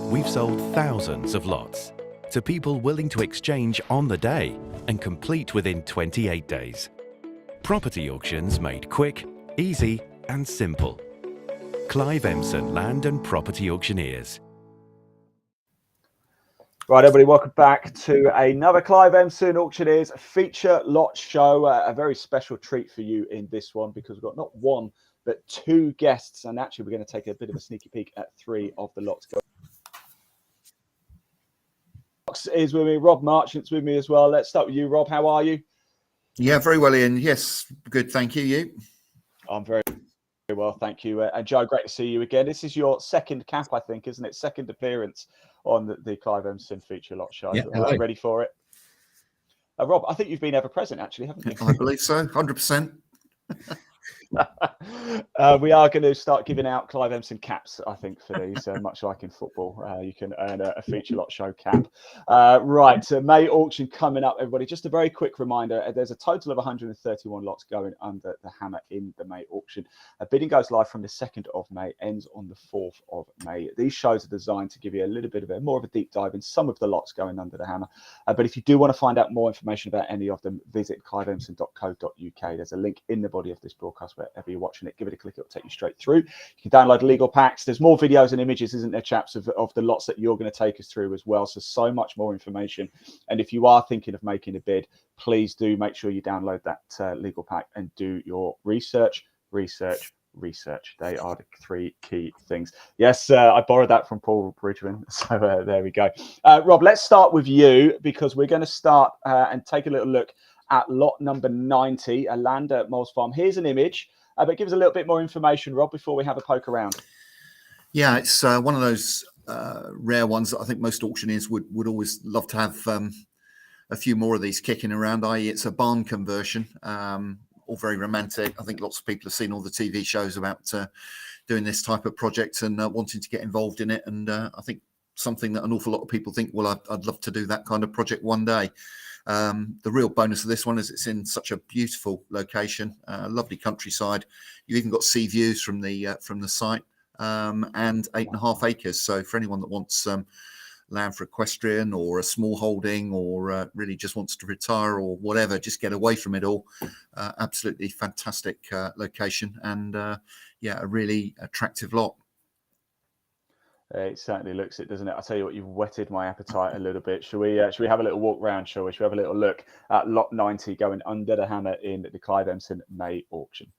we've sold thousands of lots to people willing to exchange on the day and complete within 28 days. Property auctions made quick, easy and simple. Clive Emson Land and Property Auctioneers. Right, everybody, welcome back to another Clive Emson Auctioneers feature lot show. A very special treat for you in this one because we've got not one, but two guests. And actually, we're going to take a bit of a sneaky peek at three of the lots. Is with me, Rob Marchant's with me as well. Let's start with you, Rob. How are you? Yeah, very well, Ian. Yes, good. Thank you. You? I'm very well, thank you. And Joe, great to see you again. This is your second cap, I think, isn't it? Second appearance on the Clive Emson feature lot show. Yeah, ready for it? Rob, I think you've been ever present, actually, haven't you? I believe so, 100%. We are going to start giving out Clive Emson caps, I think, for these, much like in football. You can earn a feature lot show cap. Right, May auction coming up, everybody. Just a very quick reminder, there's a total of 131 lots going under the hammer in the May auction. Bidding goes live from the 2nd of May, ends on the 4th of May. These shows are designed to give you a little bit of more of a deep dive in some of the lots going under the hammer. But if you do want to find out more information about any of them, visit cliveemson.co.uk. There's a link in the body of this broadcast wherever you're watching it. Give it a click, it'll take you straight through. You can download legal packs. There's more videos and images, isn't there, chaps, of the lots that you're going to take us through as well. So much more information. And if you are thinking of making a bid, please do make sure you download that legal pack and do your research. They are the three key things. Yes, I borrowed that from Paul Bridgman. So there we go. Rob, let's start with you because we're going to start and take a little look at lot number 90, a land at Moles Farm. Here's an image, but give us a little bit more information, Rob, before we have a poke around. Yeah, it's one of those rare ones that I think most auctioneers would always love to have a few more of these kicking around, i.e. it's a barn conversion, all very romantic. I think lots of people have seen all the TV shows about doing this type of project and wanting to get involved in it. And I think something that an awful lot of people think, well, I'd love to do that kind of project one day. The real bonus of this one is it's in such a beautiful location, lovely countryside. You've even got sea views from the site, and 8.5 acres. So for anyone that wants land for equestrian or a small holding or really just wants to retire or whatever, just get away from it all. Absolutely fantastic location and yeah, a really attractive lot. It certainly looks it, doesn't it? I tell you what, you've whetted my appetite a little bit. Should we have a little walk round, shall we? Should we have a little look at lot 90 going under the hammer in the Clive Emson May auction?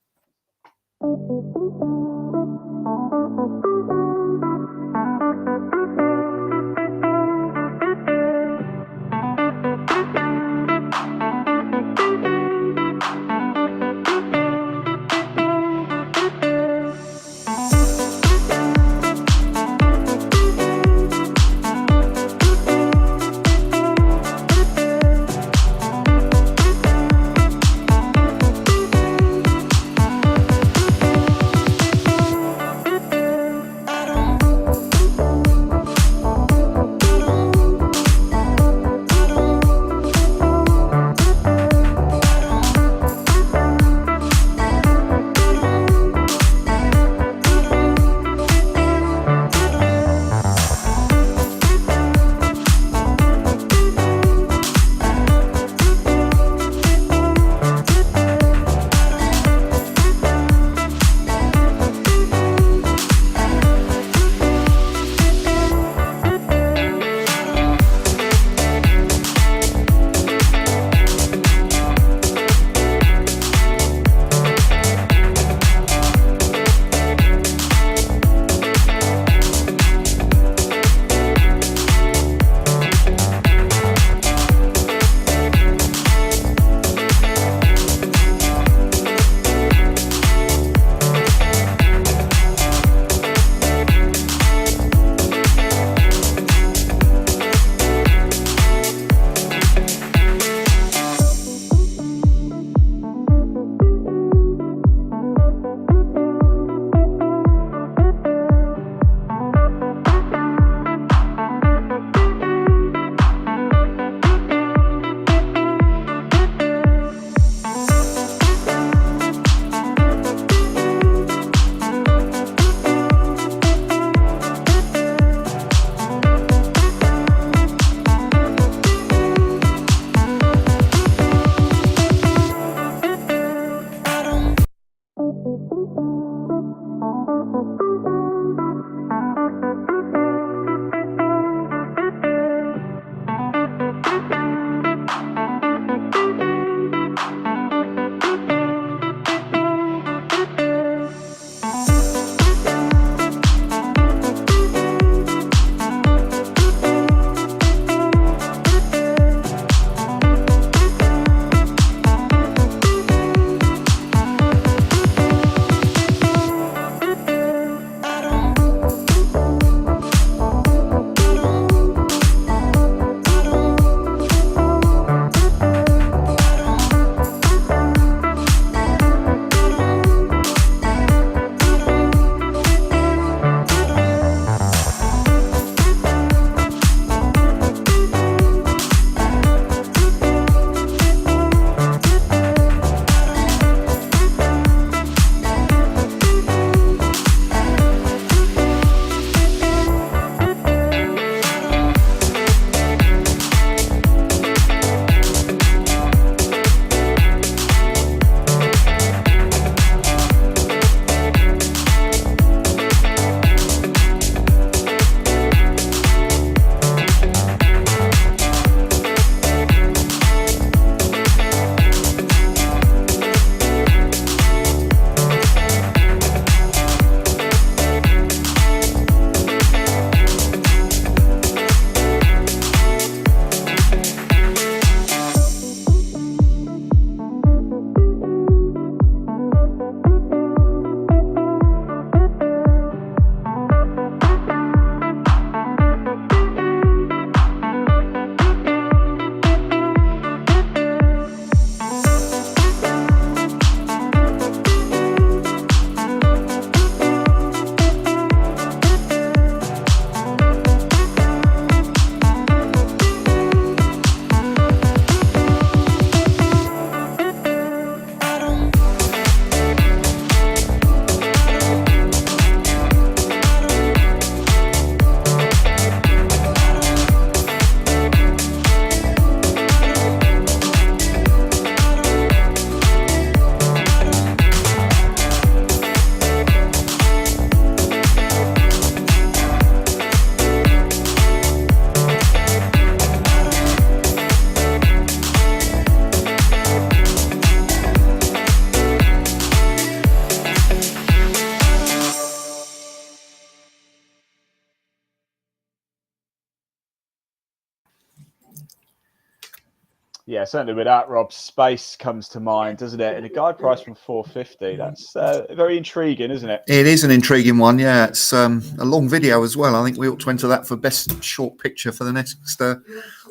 Yeah, certainly with that, Rob, space comes to mind, doesn't it? And a guide price from 450. That's very intriguing, isn't it? It is an intriguing one. Yeah, it's a long video as well. I think we ought to enter that for best short picture for the next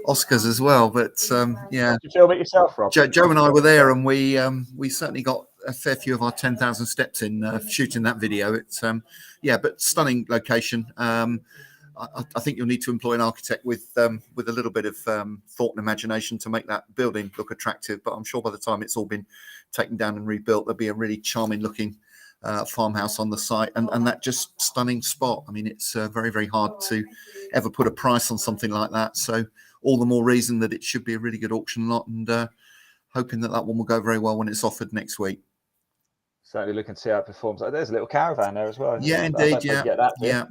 Oscars as well. But yeah, Did you film it yourself, Rob? Joe and I were there, and we certainly got a fair few of our 10,000 steps in shooting that video. It's yeah, but stunning location. I think you'll need to employ an architect with a little bit of thought and imagination to make that building look attractive. But I'm sure by the time it's all been taken down and rebuilt, there'll be a really charming looking farmhouse on the site, and that just stunning spot. I mean, it's very, very hard to ever put a price on something like that. So all the more reason that it should be a really good auction lot, and hoping that one will go very well when it's offered next week. Certainly looking to see how it performs. There's a little caravan there as well. Yeah, indeed. Yeah, get that, yeah.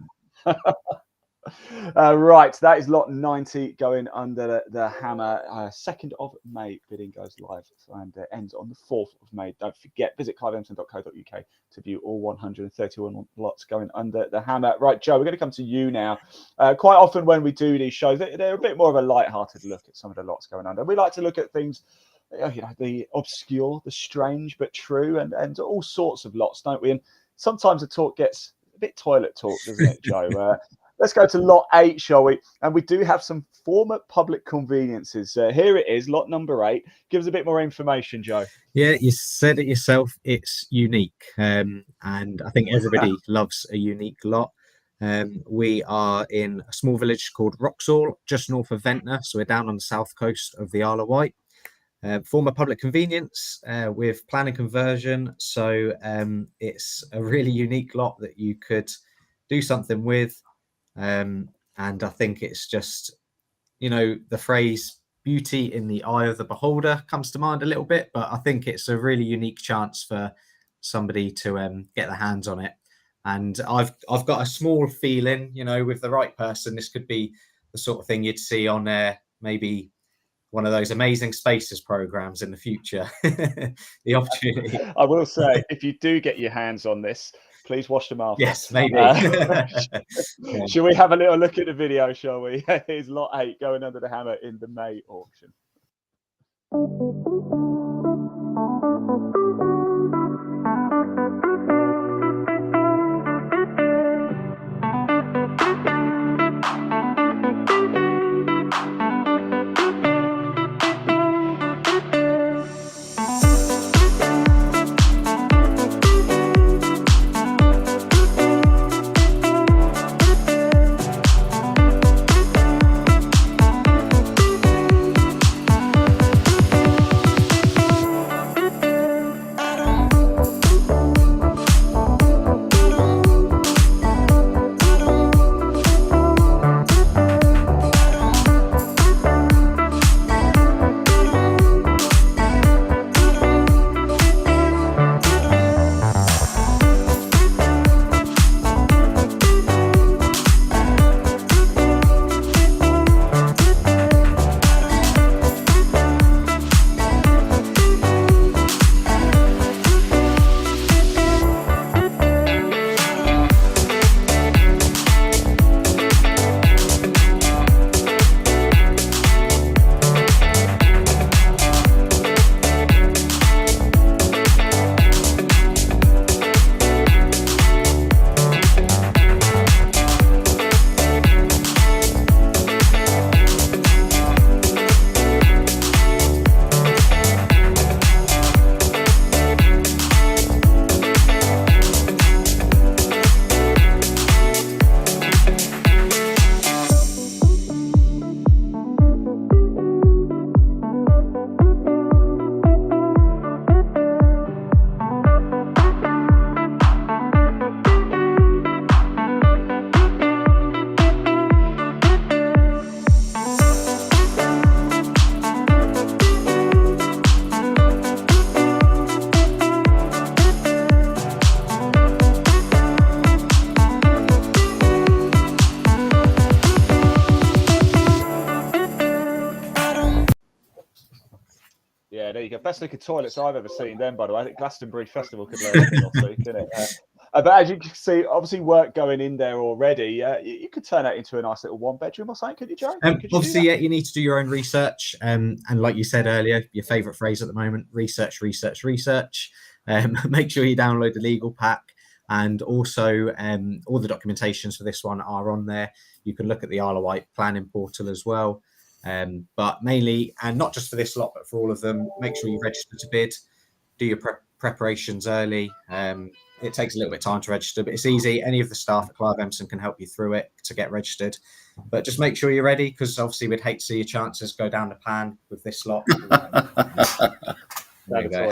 Right, that is lot 90 going under the hammer. 2nd of May bidding goes live and ends on the 4th of May. Don't forget, visit cliveemson.co.uk to view all 131 lots going under the hammer. Right, Joe, we're going to come to you now. Quite often when we do these shows, they're a bit more of a light-hearted look at some of the lots going under. We like to look at things, you know, the obscure, the strange but true, and all sorts of lots, don't we? And sometimes the talk gets a bit toilet talk, doesn't it, Joe? Let's go to lot 8, shall we? And we do have some former public conveniences. Here it is, lot number 8. Give us a bit more information, Joe. Yeah, you said it yourself. It's unique. And I think everybody loves a unique lot. We are in a small village called Wroxall, just north of Ventnor. So we're down on the south coast of the Isle of Wight. Former public convenience with planning conversion. So it's a really unique lot that you could do something with. And I think it's just, you know, the phrase beauty in the eye of the beholder comes to mind a little bit, but I think it's a really unique chance for somebody to get their hands on it. And I've got a small feeling, you know, with the right person, this could be the sort of thing you'd see on maybe one of those Amazing Spaces programs in the future. The opportunity. I will say, if you do get your hands on this, please wash them off. Yes, maybe. Shall we have a little look at the video, shall we? Here's lot 8 going under the hammer in the May auction. Yeah, there you go. Best looking toilets I've ever seen. Then, by the way, I think Glastonbury Festival could learn a thing or two, couldn't it? But as you can see, obviously work going in there already. You could turn that into a nice little 1-bedroom or something, could you, Joe? Could you Obviously, yeah, you need to do your own research. And like you said earlier, your favourite phrase at the moment: research, research, research. Make sure you download the legal pack, and also all the documentations for this one are on there. You can look at the Isle of Wight planning portal as well. But mainly, and not just for this lot, but for all of them, make sure you register to bid, do your preparations early. It takes a little bit of time to register, but it's easy. Any of the staff at Clive Emson can help you through it to get registered. But just make sure you're ready, because obviously we'd hate to see your chances go down the pan with this lot. There you go.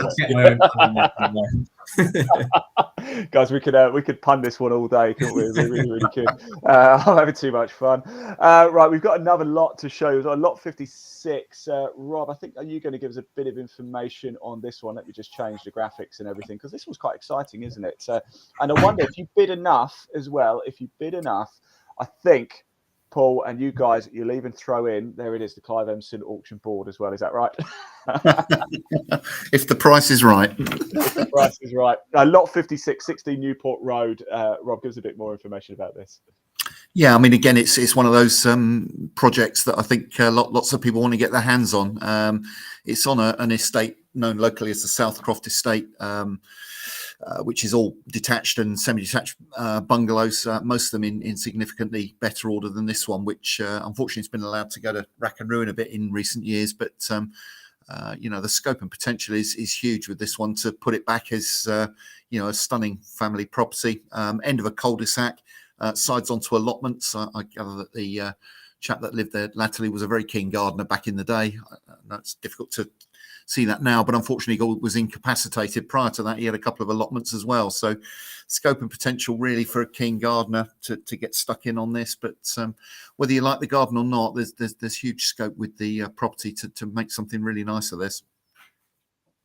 Guys, we could pun this one all day, couldn't we? We really could. I'm having too much fun. Right, we've got another lot to show you. We've got lot 56. Rob, I think, are you going to give us a bit of information on this one? Let me just change the graphics and everything, because this one's quite exciting, isn't it? And I wonder if you bid enough as well. If you bid enough, I think, Paul, and you guys, you'll even throw in, there it is, the Clive Emson auction board as well. Is that right? If the price is right. If the price is right. Lot 56, 16 Newport Road. Rob, give us a bit more information about this. Yeah, I mean, again, it's one of those projects that I think lots of people want to get their hands on. It's on an estate known locally as the Southcroft Estate, which is all detached and semi-detached bungalows, most of them in significantly better order than this one, which unfortunately has been allowed to go to rack and ruin a bit in recent years. But the scope and potential is huge with this one to put it back as a stunning family property. End of a cul-de-sac, sides onto allotments. I gather that the chap that lived there latterly was a very keen gardener back in the day. I know it's difficult to see that now, but unfortunately he was incapacitated. Prior to that, he had a couple of allotments as well. So scope and potential really for a keen gardener to get stuck in on this. But whether you like the garden or not, there's huge scope with the property to make something really nice of this.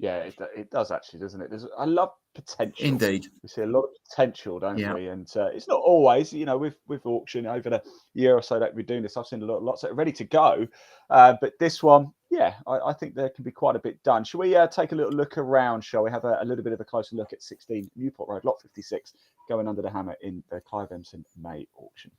Yeah, it does actually, doesn't it? I love potential. Indeed. We see a lot of potential, don't we? And it's not always, with auction over the year or so that we're doing this, I've seen lots that are ready to go. But this one, I think there can be quite a bit done. Shall we take a little look around, shall we? Have a little bit of a closer look at 16 Newport Road, lot 56, going under the hammer in the Clive Emson May auction.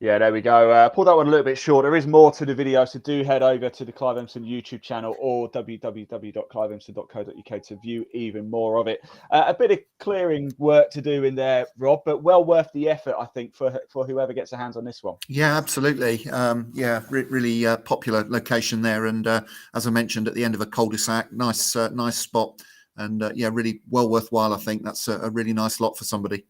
Yeah, there we go. Pull that one a little bit short. There is more to the video, so do head over to the Clive Emson YouTube channel or www.cliveemson.co.uk to view even more of it. A bit of clearing work to do in there, Rob, but well worth the effort, I think, for whoever gets their hands on this one. Yeah, absolutely. Really popular location there, and as I mentioned, at the end of a cul-de-sac, nice spot, and really well worthwhile. I think that's a really nice lot for somebody.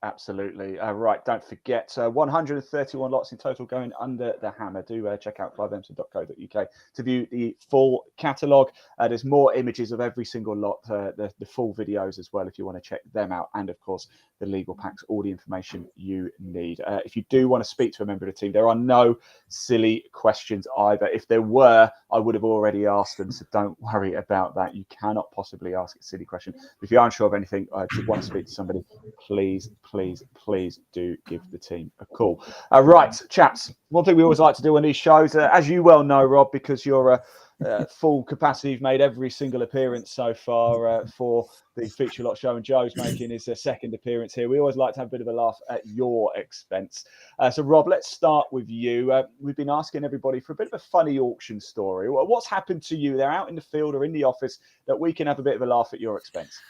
Absolutely. Right, don't forget 131 lots in total going under the hammer. Do check out cliveemson.co.uk to view the full catalogue. There's more images of every single lot, the full videos as well if you want to check them out, and of course the legal packs, all the information you need. If you do want to speak to a member of the team, there are no silly questions either. If there were, I would have already asked them, so don't worry about that. You cannot possibly ask a silly question. If you aren't sure of anything, want to speak to somebody, please do give the team a call. Right, chaps, one thing we always like to do on these shows, as you well know, Rob, because you're a full capacity, you've made every single appearance so far for the Feature Lot show, and Joe's making his second appearance here. We always like to have a bit of a laugh at your expense. So Rob, let's start with you. We've been asking everybody for a bit of a funny auction story. What's happened to you? They're out in the field or in the office that we can have a bit of a laugh at your expense.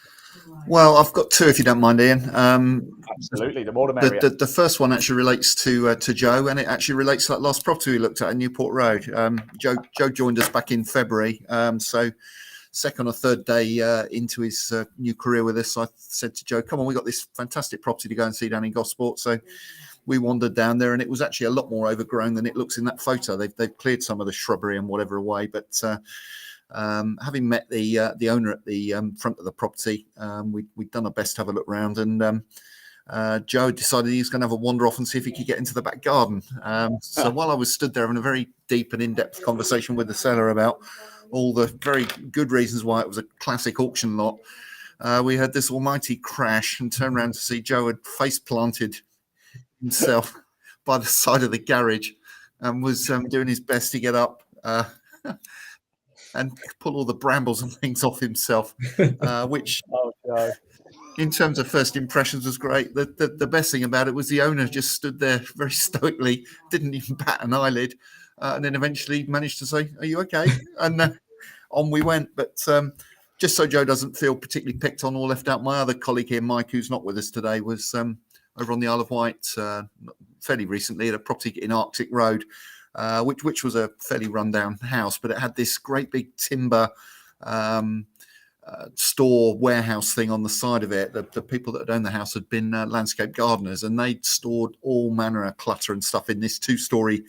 Well, I've got two, if you don't mind, Ian. Absolutely, the more the merrier. The first one actually relates to Joe, and it actually relates to that last property we looked at in Newport Road. Joe joined us back in February, so second or third day into his new career with us, I said to Joe, "Come on, we got this fantastic property to go and see down in Gosport." So we wandered down there, and it was actually a lot more overgrown than it looks in that photo. They've cleared some of the shrubbery and whatever away, but having met the owner at the front of the property, we'd done our best to have a look around, and Joe decided he was going to have a wander off and see if he could get into the back garden. So while I was stood there having a very deep and in-depth conversation with the seller about all the very good reasons why it was a classic auction lot, we heard this almighty crash and turned around to see Joe had face planted himself by the side of the garage and was doing his best to get up and pull all the brambles and things off himself, which in terms of first impressions was great. The best thing about it was the owner just stood there very stoically, didn't even bat an eyelid, and then eventually managed to say, "Are you okay?" And on we went. But just so Joe doesn't feel particularly picked on or left out, my other colleague here, Mike, who's not with us today, was over on the Isle of Wight fairly recently at a property in Arctic Road, which was a fairly rundown house, but it had this great big timber store warehouse thing on the side of it. The people that had owned the house had been landscape gardeners, and they'd stored all manner of clutter and stuff in this 2-story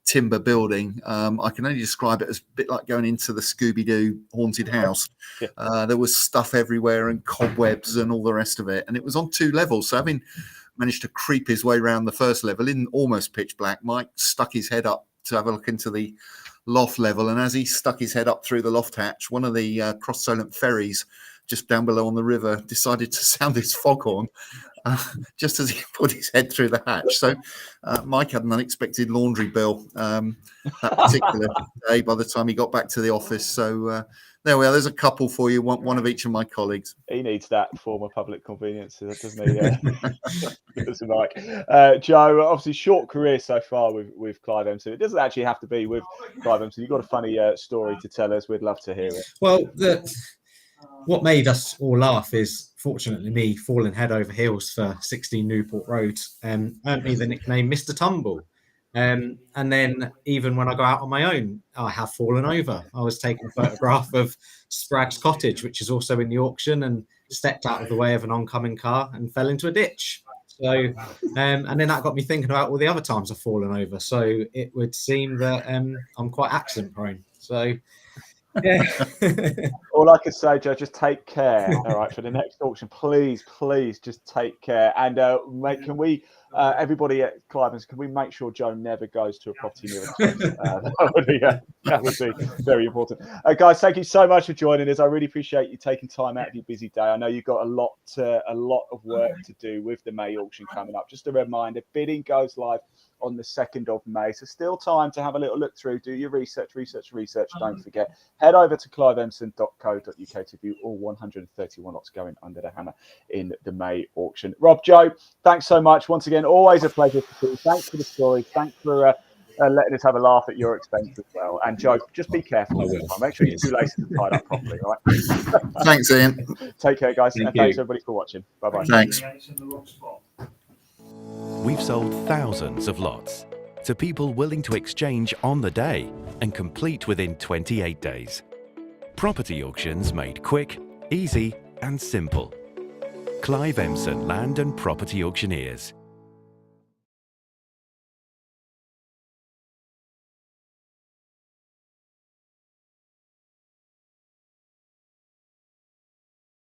timber building. I can only describe it as a bit like going into the Scooby-Doo haunted house. There was stuff everywhere and cobwebs and all the rest of it, and it was on 2 levels. So having managed to creep his way around the first level in almost pitch black, Mike stuck his head up to have a look into the loft level, and as he stuck his head up through the loft hatch, one of the Cross Solent ferries just down below on the river decided to sound his foghorn just as he put his head through the hatch. So Mike had an unexpected laundry bill that particular day by the time he got back to the office. So there we are. There's a couple for you, one of each of my colleagues. He needs that form of public convenience, doesn't he? Mike. Joe, obviously short career so far with Clive Emson. It doesn't actually have to be with Clive Emson. You've got a funny story to tell us. We'd love to hear it. Well, what made us all laugh is, fortunately, me falling head over heels for 16 Newport Road earned me the nickname Mr. Tumble. And then even when I go out on my own, I have fallen over. I was taking a photograph of Spragg's Cottage, which is also in the auction, and stepped out of the way of an oncoming car and fell into a ditch. So, and then that got me thinking about all the other times I've fallen over. So it would seem that I'm quite accident prone. So, yeah. All I could say, Joe, just take care. All right, for the next auction, please just take care. And mate, can we everybody at Clive, can we make sure Joe never goes to a property near a cliff? That would be very important. Guys, thank you so much for joining us. I really appreciate you taking time out of your busy day. I know you've got a lot of work to do with the May auction coming up. Just a reminder, bidding goes live on the 2nd of May. So still time to have a little look through, do your research. Don't forget, head over to cliveemson.co.uk to view all 131 lots going under the hammer in the May auction. Rob, Joe, thanks so much. Once again, always a pleasure to see you. Thanks for the story. Thanks for letting us have a laugh at your expense as well. And Joe, just be careful. Make sure your shoelaces are tied up properly, all right? Thanks, Ian. Take care, guys. Thank and thanks you. everybody for watching. Bye-bye. Thanks. We've sold thousands of lots to people willing to exchange on the day and complete within 28 days. Property auctions made quick, easy and simple. Clive Emson Land and Property Auctioneers.